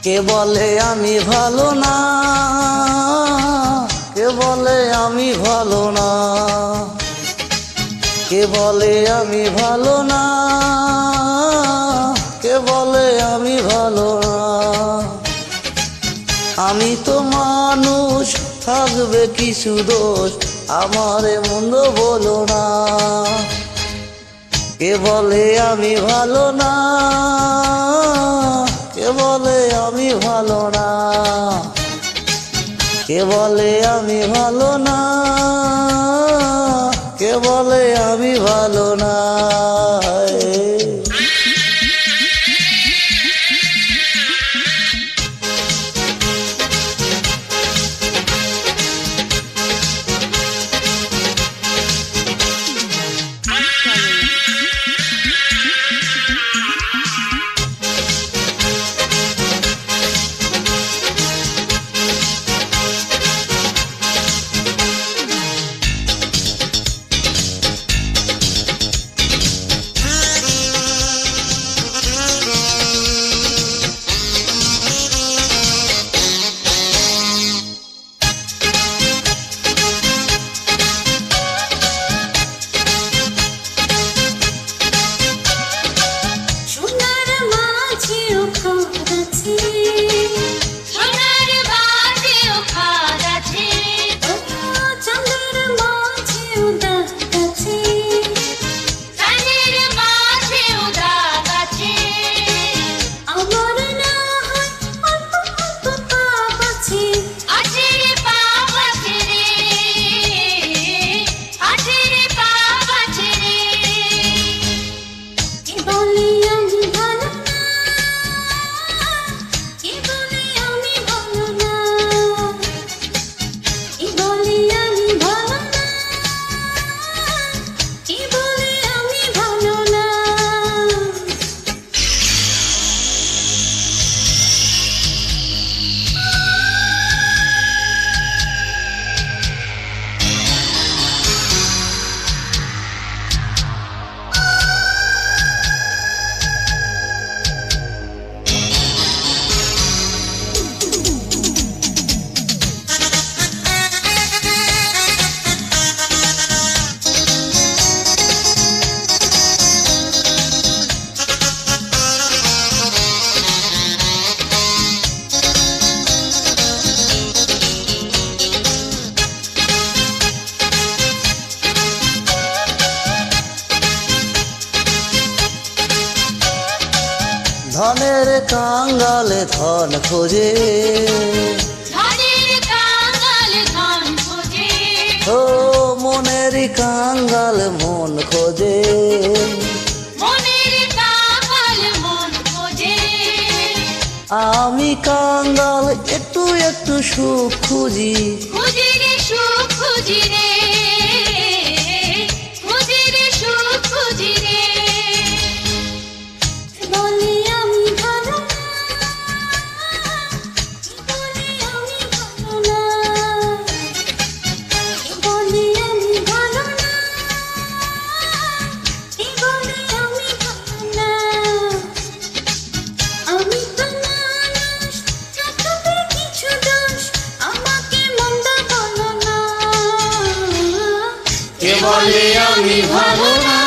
কে বলে আমি ভালো না, কে বলে আমি ভালো না, কে বলে আমি ভালো না, কে বলে আমি ভালো না। আমি তো মানুষ, থাকবে কিছু দোষ, আমারে মন্দ বলো না। কে বলে আমি ভালো না, কে বলে আমি ভালো না, কে বলে আমি ভালো না, কে বলে আমি ভালো না। ধনের কাঙ্গালে ধন খোঁজে, ধনের কাঙ্গাল ধন খোঁজে, ও মনের কাঙ্গাল মন খোঁজে, মনের কাঙ্গাল মন খোঁজে। আমি কাঙ্গাল একটু একটু সুখ খুঁজি, খুঁজি রে সুখ খুঁজি রে, খুঁজি রে সুখ খুঁজি রে। বলি আমি ভালো না, বলি আমি ভালো না, বলি আমি ভালো না, বলি আমি ভালো না। আমি তো মানুষ, থাকবে কিছু দোষ, আমাকে মন্দ বলো না। কে বলে আমি ভালো না,